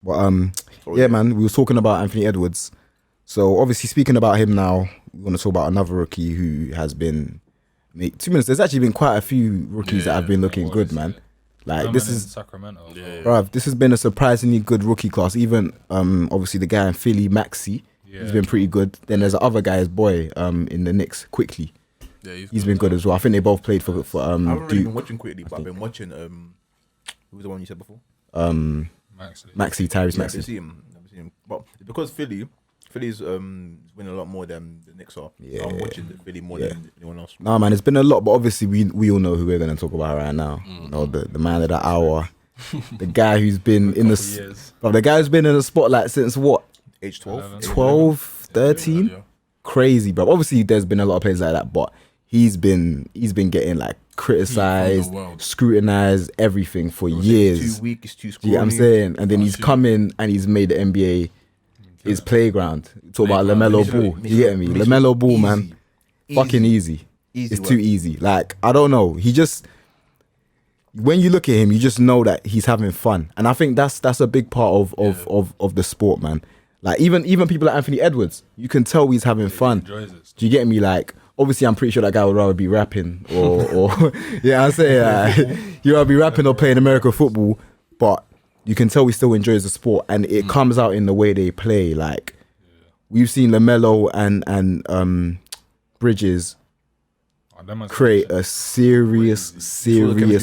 But yeah, man, we were talking about Anthony Edwards. So obviously, speaking about him now, we want to talk about another rookie who has been. 2 minutes. There's actually been quite a few rookies that have been looking good, man. Like this is Sacramento. Bruv, this has been a surprisingly good rookie class. Even obviously the guy in Philly, Maxi, he's been pretty good. Then there's the other guy, his boy, in the Knicks, Quickly. Yeah, he's been good as well. I think they both played for I haven't really been watching Quickly, but I've been watching who was the one you said before? Maxi, Tyrese Maxi. I've seen him. But because Philly's winning a lot more than the Knicks are. Yeah. So I'm watching the Philly more than anyone else. Nah, man, it's been a lot, but obviously we all know who we're gonna talk about right now. You know, the man of the hour, the guy who's been in the guy who's been in the spotlight since what? Age 12? 12, 13? Crazy, bro. Obviously, there's been a lot of players like that, but he's been getting like criticized, scrutinized, everying for years. He's too weak, he's too scrawny. You know what I'm saying? And then he's come in and he's made the NBA his playground. Talk about Lamelo Ball. You get me? Lamelo Ball, man. Fucking easy. It's too easy. Like, I don't know. He just, when you look at him, you just know that he's having fun. And I think that's a big part of the sport, man. Like, even people like Anthony Edwards, you can tell he's having fun. Do you get me? Like, obviously, I'm pretty sure that guy would rather be rapping or yeah, I say he'd rather be rapping or playing American football, but you can tell he still enjoys the sport, and it comes out in the way they play. Like, we've seen Lamelo and Bridges create a serious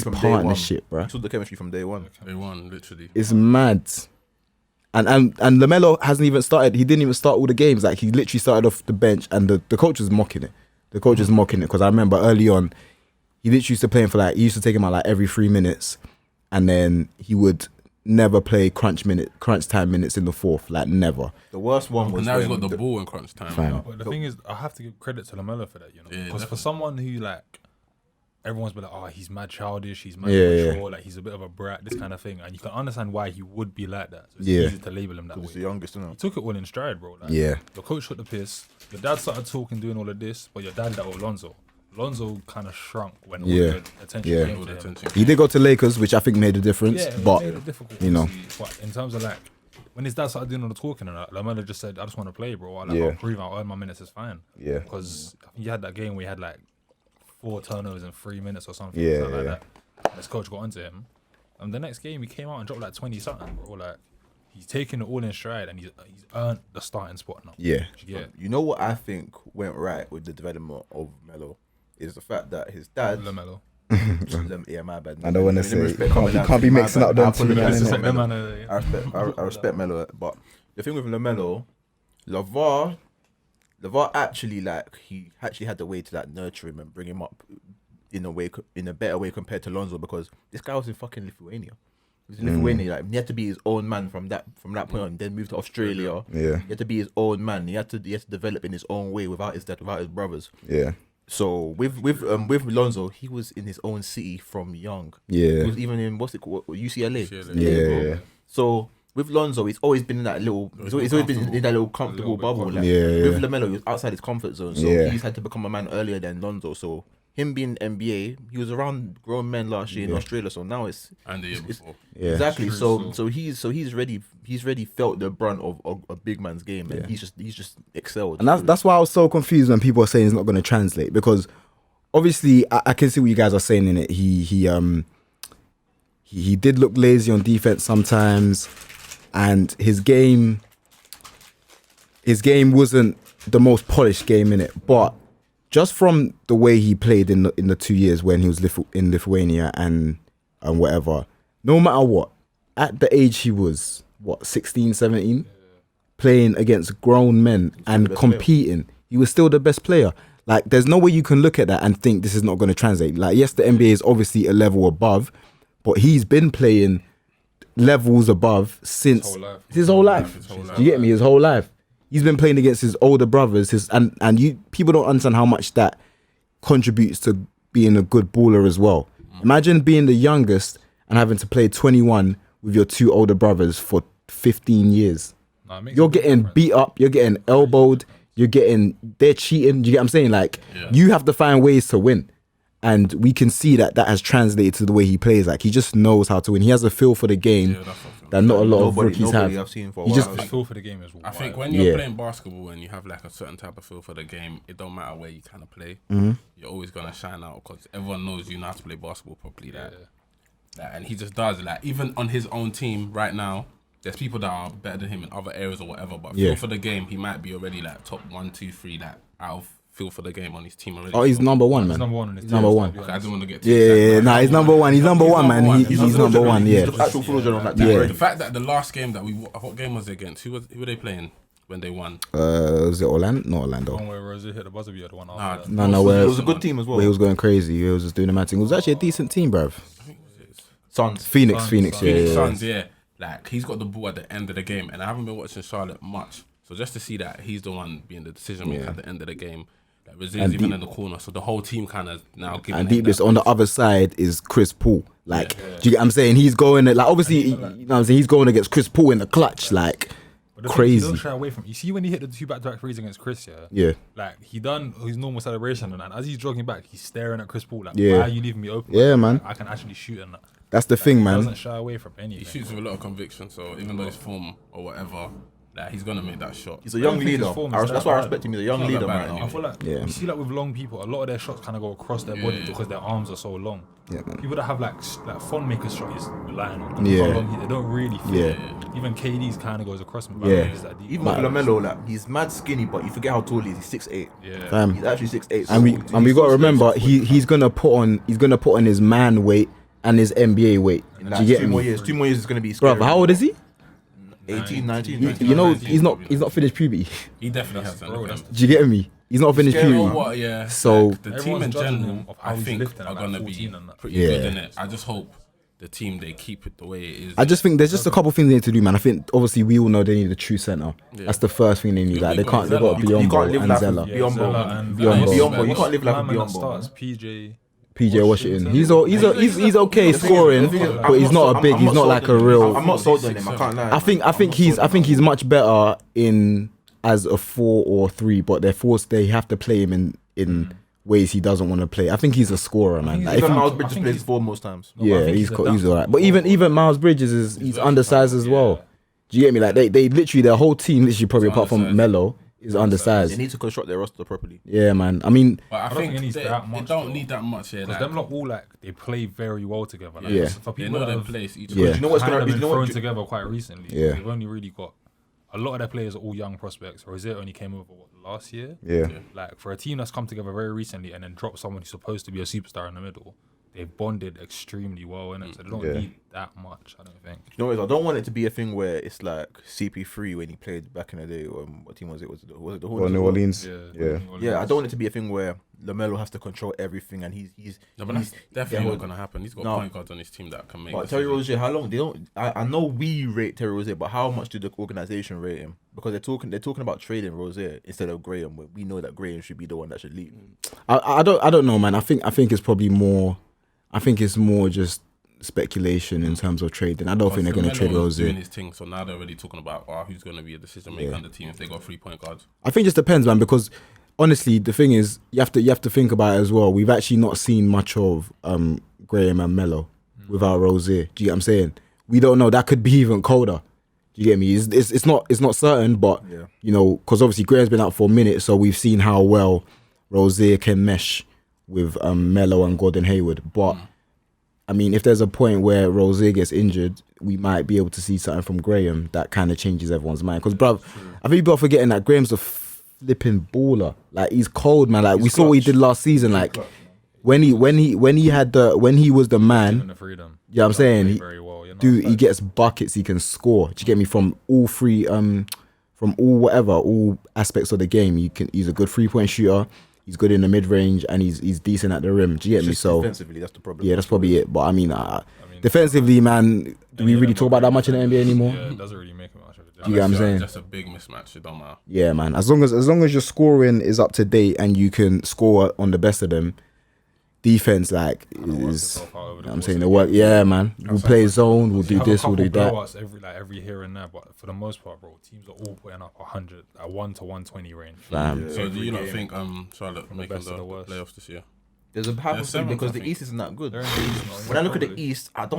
partnership, bro. You saw the chemistry from day one. Day one, literally. It's mad. And Lamelo hasn't even started. He didn't even start all the games. Like, he literally started off the bench, and the coach was mocking it. The coach was mocking it because I remember early on, he literally used to play him for he used to take him out like every 3 minutes, and then he would never play crunch time minutes in the fourth. Like, never. The worst one was now he's got the ball in crunch time. No, but the thing is, I have to give credit to Lamelo for that, you know, because for someone who like, everyone's been like, oh, he's mad childish, he's mad mature, like he's a bit of a brat, this kind of thing, and you can understand why he would be like that. So it's easy to label him that way. He's the youngest, isn't it? He took it all in stride, bro. Like, your coach took the piss. Your dad started talking, doing all of this, but your dad that with Lonzo kind of shrunk when all the attention came to him. He did go to Lakers, which I think made a difference. Yeah, but made it difficult, you know, but in terms of like, when his dad started doing all the talking and that, Lamelo just said, I just want to play, bro. I'll prove I'll earn my minutes, is fine. Yeah. Because I think you had that game where he had like 4 turnovers in 3 minutes or something. Like that. And his coach got onto him. And the next game he came out and dropped like 20 something, bro. Like, he's taking it all in stride and he's earned the starting spot now. Yeah. You know what I think went right with the development of Melo is the fact that his dad Lamelo. Yeah, my bad. I don't want to say can't be mixing up them two. I respect Melo, but the thing with Lamelo, LeVar actually he actually had the way to nurture him and bring him up in a better way compared to Lonzo, because this guy was in fucking Lithuania. He was in Lithuania, like, he had to be his own man from that point on. Then moved to Australia. Yeah, he had to be his own man. He had to develop in his own way without his dad, without his brothers. Yeah. So with Lonzo, he was in his own city from young. Yeah. He was even in UCLA. Yeah. So with Lonzo, he's always been in that little. He's always been in that little comfortable bubble. Like, with Lamelo, he was outside his comfort zone. So he's had to become a man earlier than Lonzo. So him being NBA, he was around grown men last year in Australia. So now it's and the year before. Exactly. So he's ready. He's already felt the brunt of a big man's game, and he's just excelled. And that's why I was so confused when people are saying it's not going to translate, because obviously I can see what you guys are saying in it. He did look lazy on defense sometimes, and his game wasn't the most polished game in it, but just from the way he played in the 2 years when he was in Lithuania and whatever, no matter what, at the age he was, 16, 17, playing against grown men and competing, he was still the best player. Like, there's no way you can look at that and think this is not going to translate. Like, yes, the NBA is obviously a level above, but he's been playing levels above since his whole life. Do you get me? His whole life. He's been playing against his older brothers, and people don't understand how much that contributes to being a good baller as well. Imagine being the youngest and having to play 21 with your 2 older brothers for 15 years. You're getting beat up, you're getting elbowed, they're cheating. Do you get what I'm saying? Like, you have to find ways to win. And we can see that has translated to the way he plays. Like, he just knows how to win. He has a feel for the game Yeah, that's what that not a lot of rookies nobody have. I've seen for a He while. just- His feel for the game is I think wild. when you're Yeah. playing basketball and you have like a certain type of feel for the game, it don't matter where you kind of play. Mm-hmm. You're always gonna shine out because everyone knows you know how to play basketball properly. And he just does. Like even on his own team right now, there's people that are better than him in other areas or whatever. But Yeah. feel for the game, he might be already like top 1, 2, 3 like out of feel for the game on his team already. Oh, he's So- number one, He's man. number one on his He's team, number so one. to be Okay, I honest. don't want to get too Yeah, excited, yeah, but nah, he's number one. He's number one, man. He's He's number one. He's Yeah. the actual floor general on that Yeah. team. the fact that the last game that what game was it against? Who were they playing when they won? Was it Orlando? Not Orlando. One where Rose hit the buzzer beater, the one Nah, after that. No, where It was a good team as well. where he was going crazy. He was just doing the mad thing. It was actually a decent team, bruv. Suns. Phoenix, Suns, Phoenix, Suns. yeah, Phoenix yeah. Suns, yeah. Like he's got the ball at the end of the game, and I haven't been watching Charlotte much. So just to see that he's the one being the decision maker Yeah. at the end of the game, like Rozier's And even deep- in the corner, so the whole team kind of now giving. And him deepest that on the push. other side is Chris Paul. Like, do you get what I'm saying? He's going like obviously, you know what I'm saying? He's going against Chris Paul in the clutch, like But the thing is, crazy. He don't shy away from. You see when he hit the 2 back-to-back threes against Chris, Yeah. like he done his normal celebration, and as he's jogging back, he's staring at Chris Paul like, Yeah. "Why are you leaving me open? Yeah, Like, man. I can actually shoot and that." That's the thing, He man. doesn't shy away from He anything. shoots with a lot of conviction, so even though his form or whatever, like he's gonna make that shot. He's a young I don't think his leader. form is That's that why I bad. respect him. He's a young It's not leader, that bad man. I feel like Yeah. you see, like with long people, a lot of their shots kind of go across their body Yeah. because their arms are so long. Yeah, man. People that have like phone makers shot is relying on Yeah. how long they don't really feel. Yeah. Even KD's kind of goes across him. Yeah. Even with Lamelo, like he's mad skinny, but you forget how tall he is. He's 6'8". Yeah. He's actually 6'8". And we got to remember he's gonna put on his man weight and his NBA weight. In Do like you get 2 more me, years. 2 more years is gonna be scary. bro? How old is he? 18, 19. You know, he's not finished puberty. He definitely has. bro, that's Do you get me? He's not finished scary, You know puberty. what? Yeah. So- like, the team Everyone's in judging general, him of how I he's think, lifting at are like gonna be 14 and that. pretty Yeah. good in it. I just hope the team they keep it the way it is. I just think there's just a couple things they need to do, man. I think obviously we all know they need a true center. Yeah. That's the first thing they need. Like they got can't. They Zella. got You can't Biombo live and life Zella. with Biombo. Zella and Biombo. Biombo. You can't live like a my man that Biombo. starts, PJ. PJ Washington. He's okay The thing scoring, is, but he's not a big. He's not like a real. I'm not sold on him. I can't lie. I think he's much better in as a 4 or 3, but they're forced. They have to play him in ways he doesn't want to play. I think he's a scorer, man. he's Like, a if Even I Miles think Bridges he's- plays 4 most times. No, but I yeah, think he's a he's dunk alright. But even Miles Bridges is he's undersized as well. Do you get me? Like they literally their whole team, literally probably apart from undersized. Melo, is They undersized. need to construct their roster properly. Yeah, man. I mean, But I don't think think it needs they, that much, they don't though. need that much. Yeah, Because like, them lot all like they play very well together. Like, Yeah. For they people know that their have place. Each Yeah. You know what's kind gonna? of You been know thrown what? together quite recently. Yeah. They've only really got a lot of their players are all young prospects. Rozier only came over last year. yeah. Like for a team that's come together very recently and then dropped someone who's supposed to be a superstar in the middle, they've bonded extremely well in it. So they don't Yeah. need that much, I don't think. You know what? I don't want it to be a thing where it's like CP3 when he played back in the day. What team was it? Was it the Or Hornets? New Orleans. Yeah. Yeah. Yeah, I don't want it to be a thing where Lamelo has to control everything and he's. No, but that's definitely yeah, not gonna happen. He's got no. point guards on his team that can make. But Terry decisions. Rozier, how long they don't? I know we rate Terry Rozier, but how much do the organization rate him? Because they're talking about trading Rozier instead of Graham. When we know that Graham should be the one that should leave. I don't know, man. I think it's probably more. I think it's more just speculation in terms of trading. I don't think they're going to trade Lamelo was doing Rozier. his thing, so now they're already talking about who's going to be a decision maker on the team if they got 3-point guards. I think it just depends, man. Because honestly, the thing is, you have to think about it as well. We've actually not seen much of Graham and Melo without Rozier. Do you get what I'm saying? We don't know. That could be even colder. Do you get me? It's not certain, but Yeah. you know, because obviously Graham's been out for a minute, so we've seen how well Rozier can mesh with Melo and Gordon Hayward. But I mean, if there's a point where Rozier gets injured, we might be able to see something from Graham that kind of changes everyone's mind. Because, bruv, I think people are forgetting that Graham's a flipping baller. Like, he's cold, man. Like, we saw what he did last season. Like, when he was the man, Given the freedom. yeah, I'm saying, Play he, very well, you know? dude, he gets buckets. He can score. Do you get me? From all three, from all aspects of the game. He's a good 3-point shooter. He's good in the mid range, and he's decent at the rim. Do you get me? Just So defensively, that's the problem. yeah, that's probably it. But I mean, defensively, man, do we really talk about that much in the NBA anymore? Yeah, it doesn't really make much of a difference. You get what I'm Unless you're saying? Just a big mismatch. It don't matter. Yeah, man. As long as your scoring is up to date and you can score on the best of them, defense like is. I'm saying the work. Yeah, man. We'll play zone. We'll do this. We'll do that. Every here and there, but for the most part, bro, teams are all putting up 100, 1 to 120 range. Fam. So do you not game. think Charlotte making best to the the worst. playoffs this year? There's a high possibility seventh, because I the think. East isn't that good. They're in the East, man. When I look at the Probably. East, I don't